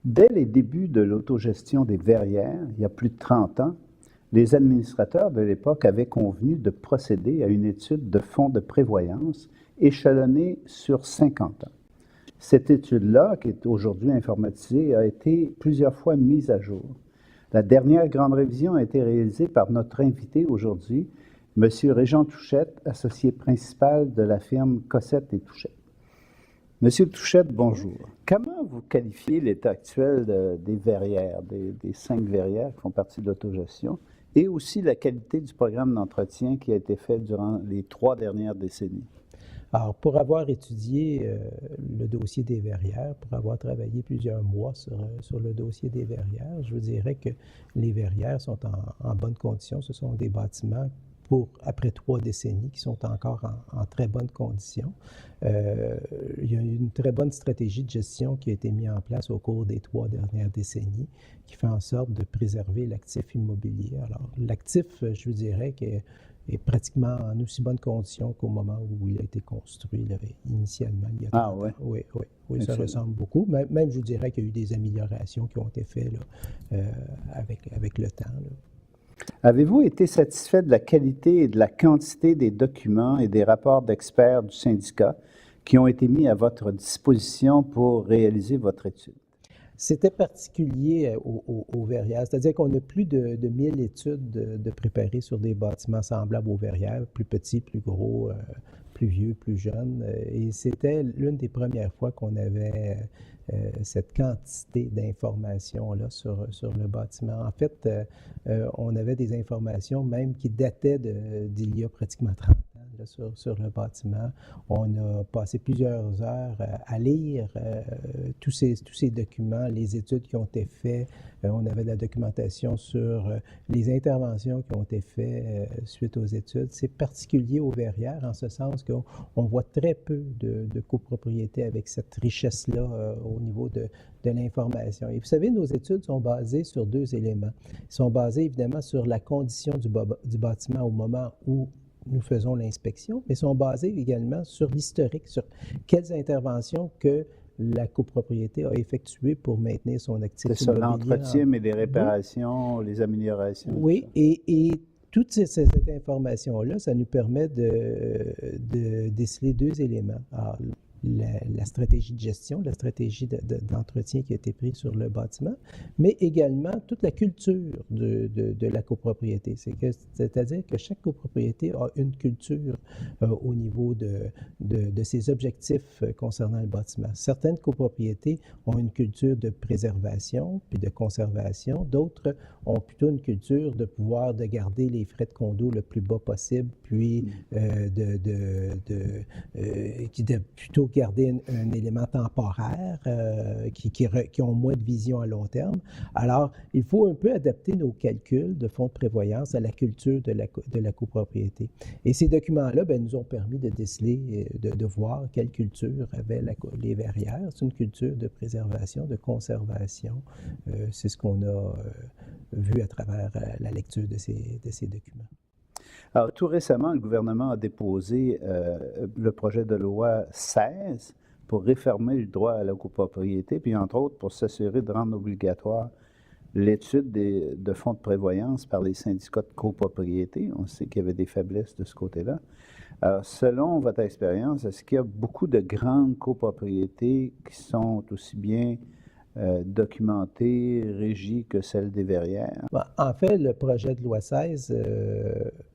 Dès les débuts de l'autogestion des verrières, il y a plus de 30 ans, les administrateurs de l'époque avaient convenu de procéder à une étude de fonds de prévoyance échelonnée sur 50 ans. Cette étude-là, qui est aujourd'hui informatisée, a été plusieurs fois mise à jour. La dernière grande révision a été réalisée par notre invité aujourd'hui, M. Régent Touchette, associé principal de la firme Cossette et Touchette. Monsieur Touchette, bonjour. Comment vous qualifiez l'état actuel des verrières, des 5 verrières qui font partie de l'autogestion, et aussi la qualité du programme d'entretien qui a été fait durant les 3 dernières décennies? Alors, pour avoir étudié le dossier des verrières, pour avoir travaillé plusieurs mois sur le dossier des verrières, je vous dirais que les verrières sont en bonne condition. Ce sont des bâtiments après 3 décennies qui sont encore en très bonne condition. Il y a une très bonne stratégie de gestion qui a été mise en place au cours des 3 dernières décennies qui fait en sorte de préserver l'actif immobilier. Alors, l'actif, je vous dirais qu'il est pratiquement en aussi bonne condition qu'au moment où il a été construit initialement. Il y a 30 ans. Oui, ça ressemble beaucoup. Même, je vous dirais qu'il y a eu des améliorations qui ont été faites là, avec le temps. Là. Avez-vous été satisfait de la qualité et de la quantité des documents et des rapports d'experts du syndicat qui ont été mis à votre disposition pour réaliser votre étude? C'était particulier aux verrières, c'est-à-dire qu'on a plus de 1000 études de préparées sur des bâtiments semblables aux verrières, plus petits, plus gros, plus vieux, plus jeunes. Et c'était l'une des premières fois qu'on avait cette quantité d'informations-là sur le bâtiment. En fait, on avait des informations même qui dataient d'il y a pratiquement 30 ans. Sur le bâtiment. On a passé plusieurs heures à lire tous ces documents, les études qui ont été faites. On avait de la documentation sur les interventions qui ont été faites suite aux études. C'est particulier aux verrières en ce sens qu'on voit très peu de copropriétés avec cette richesse-là au niveau de l'information. Et vous savez, nos études sont basées sur 2 éléments. Ils sont basés évidemment sur la condition du bâtiment au moment où nous faisons l'inspection, mais sont basés également sur l'historique, sur quelles interventions que la copropriété a effectuées pour maintenir son actif immobilier. C'est ça, l'entretien, mais les réparations, les améliorations. Oui, et toute cette information-là, ça nous permet de déceler 2 éléments. Alors, la stratégie de gestion, la stratégie d'entretien qui a été prise sur le bâtiment, mais également toute la culture de la copropriété. C'est-à-dire que chaque copropriété a une culture au niveau de ses objectifs concernant le bâtiment. Certaines copropriétés ont une culture de préservation puis de conservation. D'autres ont plutôt une culture de pouvoir de garder les frais de condo le plus bas possible, puis de plutôt garder un élément temporaire qui ont moins de vision à long terme. Alors, il faut un peu adapter nos calculs de fonds de prévoyance à la culture de la copropriété. Et ces documents-là nous ont permis de déceler, de voir quelle culture avaient les verrières. C'est une culture de préservation, de conservation. C'est ce qu'on a vu à travers la lecture de ces documents. Alors, tout récemment, le gouvernement a déposé le projet de loi 16 pour réformer le droit à la copropriété, puis entre autres pour s'assurer de rendre obligatoire l'étude de fonds de prévoyance par les syndicats de copropriété. On sait qu'il y avait des faiblesses de ce côté-là. Alors, selon votre expérience, est-ce qu'il y a beaucoup de grandes copropriétés qui sont aussi bien documentées, régies que celles des verrières? En fait, le projet de loi 16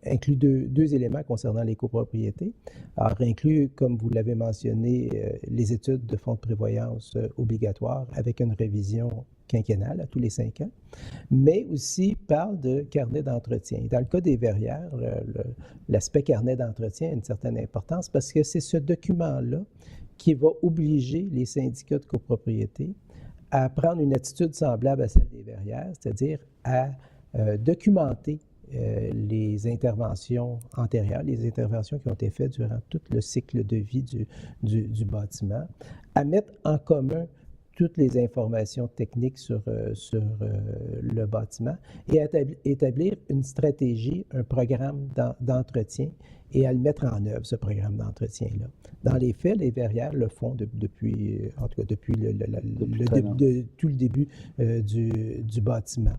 inclut deux éléments concernant les copropriétés. Alors, inclut, comme vous l'avez mentionné, les études de fonds de prévoyance obligatoires avec une révision quinquennale à tous les 5 ans, mais aussi parle de carnet d'entretien. Dans le cas des verrières, l'aspect carnet d'entretien a une certaine importance parce que c'est ce document-là qui va obliger les syndicats de copropriété à prendre une attitude semblable à celle des verrières, c'est-à-dire à documenter les interventions antérieures, les interventions qui ont été faites durant tout le cycle de vie du bâtiment, à mettre en commun toutes les informations techniques sur le bâtiment et à établir une stratégie, un programme d'entretien et à le mettre en œuvre, ce programme d'entretien-là. Dans les faits, les verrières le font depuis, en tout cas depuis tout le début du bâtiment.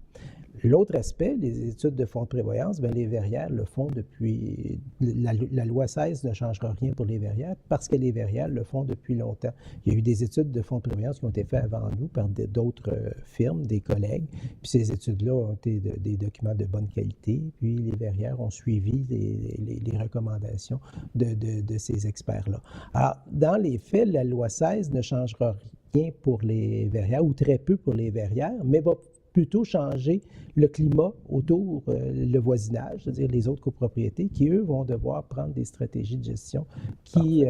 L'autre aspect, les études de fonds de prévoyance, bien, les verrières le font depuis... La loi 16 ne changera rien pour les verrières parce que les verrières le font depuis longtemps. Il y a eu des études de fonds de prévoyance qui ont été faites avant nous par d'autres firmes, des collègues, puis ces études-là ont été des documents de bonne qualité, puis les verrières ont suivi les recommandations de ces experts-là. Alors, dans les faits, la loi 16 ne changera rien pour les verrières, ou très peu pour les verrières, mais va plutôt changer le climat autour, le voisinage, c'est-à-dire les autres copropriétés, qui, eux, vont devoir prendre des stratégies de gestion qui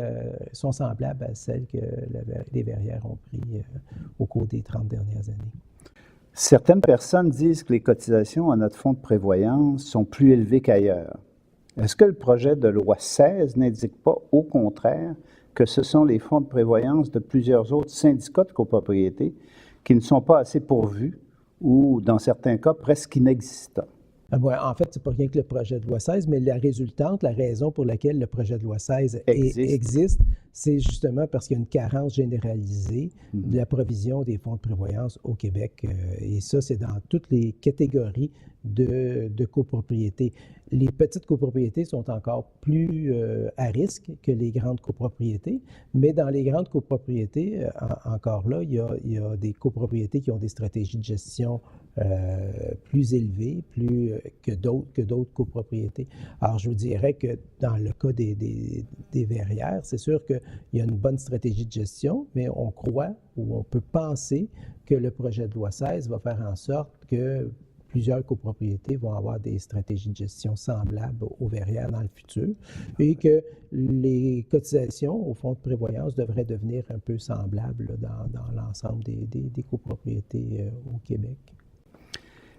sont semblables à celles que les verrières ont prises au cours des 30 dernières années. Certaines personnes disent que les cotisations à notre fonds de prévoyance sont plus élevées qu'ailleurs. Est-ce que le projet de loi 16 n'indique pas, au contraire, que ce sont les fonds de prévoyance de plusieurs autres syndicats de copropriété qui ne sont pas assez pourvus ou, dans certains cas, presque inexistants? En fait, c'est pas rien que le projet de loi 16, mais la résultante, la raison pour laquelle le projet de loi 16 existe, c'est justement parce qu'il y a une carence généralisée de la provision des fonds de prévoyance au Québec. Et ça, c'est dans toutes les catégories de copropriétés. Les petites copropriétés sont encore plus à risque que les grandes copropriétés, mais dans les grandes copropriétés, encore là, il y a des copropriétés qui ont des stratégies de gestion plus élevées que d'autres copropriétés. Alors, je vous dirais que dans le cas des verrières, c'est sûr qu'il y a une bonne stratégie de gestion, mais on croit ou on peut penser que le projet de loi 16 va faire en sorte que plusieurs copropriétés vont avoir des stratégies de gestion semblables aux verrières dans le futur et que les cotisations au fonds de prévoyance devraient devenir un peu semblables dans l'ensemble des copropriétés au Québec.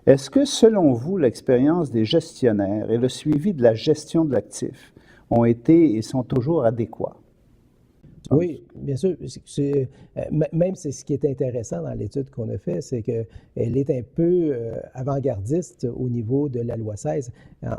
Est-ce que, selon vous, l'expérience des gestionnaires et le suivi de la gestion de l'actif ont été et sont toujours adéquats? Oui, bien sûr. Même c'est ce qui est intéressant dans l'étude qu'on a faite, c'est qu'elle est un peu avant-gardiste au niveau de la loi 16.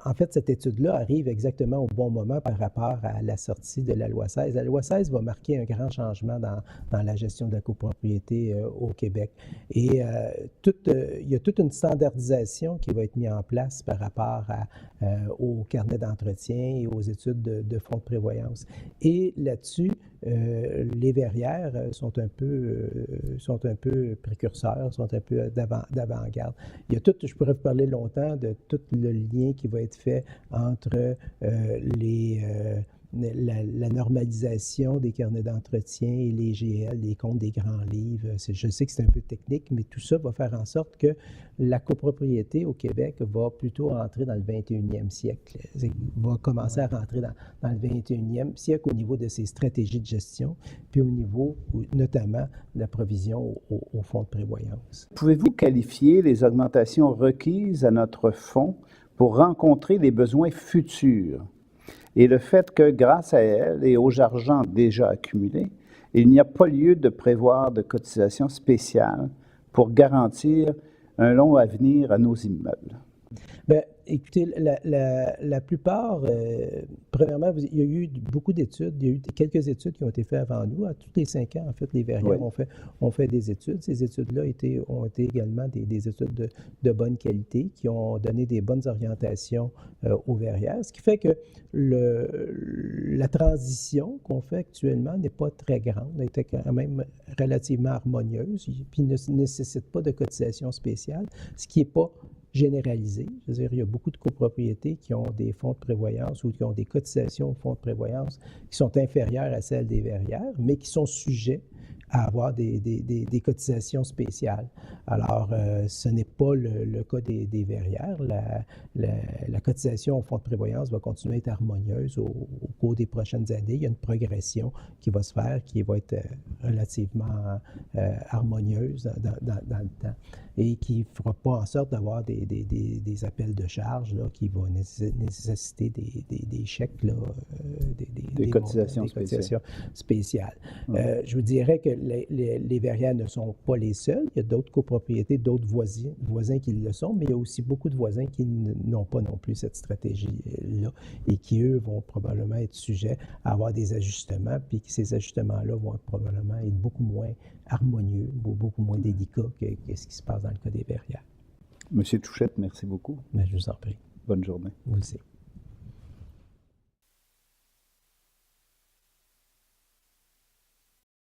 En fait, cette étude-là arrive exactement au bon moment par rapport à la sortie de la loi 16. La loi 16 va marquer un grand changement dans la gestion de la copropriété au Québec. Et il y a toute une standardisation qui va être mise en place par rapport au carnet d'entretien et aux études de fonds de prévoyance. Et là-dessus, les verrières sont un peu précurseurs, sont un peu d'avant-garde. Il y a je pourrais vous parler longtemps de tout le lien qui va être fait entre la normalisation des carnets d'entretien et les GL, les comptes des grands livres. Je sais que c'est un peu technique, mais tout ça va faire en sorte que la copropriété au Québec va plutôt entrer dans le 21e siècle. Va commencer à rentrer dans le 21e siècle au niveau de ses stratégies de gestion, puis au niveau notamment de la provision au fonds de prévoyance. Pouvez-vous qualifier les augmentations requises à notre fonds pour rencontrer les besoins futurs? Et le fait que, grâce à elles et aux argents déjà accumulés, il n'y a pas lieu de prévoir de cotisations spéciales pour garantir un long avenir à nos immeubles. Bien, écoutez, la plupart, premièrement, il y a eu beaucoup d'études, il y a eu quelques études qui ont été faites avant nous. À tous les 5 ans, en fait, les verrières ont fait des études. Ces études-là ont été également des études de bonne qualité qui ont donné des bonnes orientations aux verrières, ce qui fait que la transition qu'on fait actuellement n'est pas très grande, elle était quand même relativement harmonieuse, puis ne nécessite pas de cotisation spéciale, ce qui n'est pas généralisé. Je veux dire, il y a beaucoup de copropriétés qui ont des fonds de prévoyance ou qui ont des cotisations au fonds de prévoyance qui sont inférieures à celles des verrières, mais qui sont sujets à avoir des cotisations spéciales. Alors, ce n'est pas le cas des verrières. La cotisation au fonds de prévoyance va continuer à être harmonieuse au cours des prochaines années. Il y a une progression qui va se faire, qui va être relativement harmonieuse dans le temps et qui ne fera pas en sorte d'avoir des appels de charges là, qui vont nécessiter des chèques, là, des cotisations spéciales. Je vous dirais que les verrières ne sont pas les seuls. Il y a d'autres copropriétés, d'autres voisins qui le sont, mais il y a aussi beaucoup de voisins qui n'ont pas non plus cette stratégie-là et qui, eux, vont probablement être sujets à avoir des ajustements, puis que ces ajustements-là vont probablement être beaucoup moins harmonieux, beaucoup moins délicats que ce qui se passe dans le cas des verrières. Monsieur Touchette, merci beaucoup. Mais je vous en prie. Bonne journée. Vous aussi.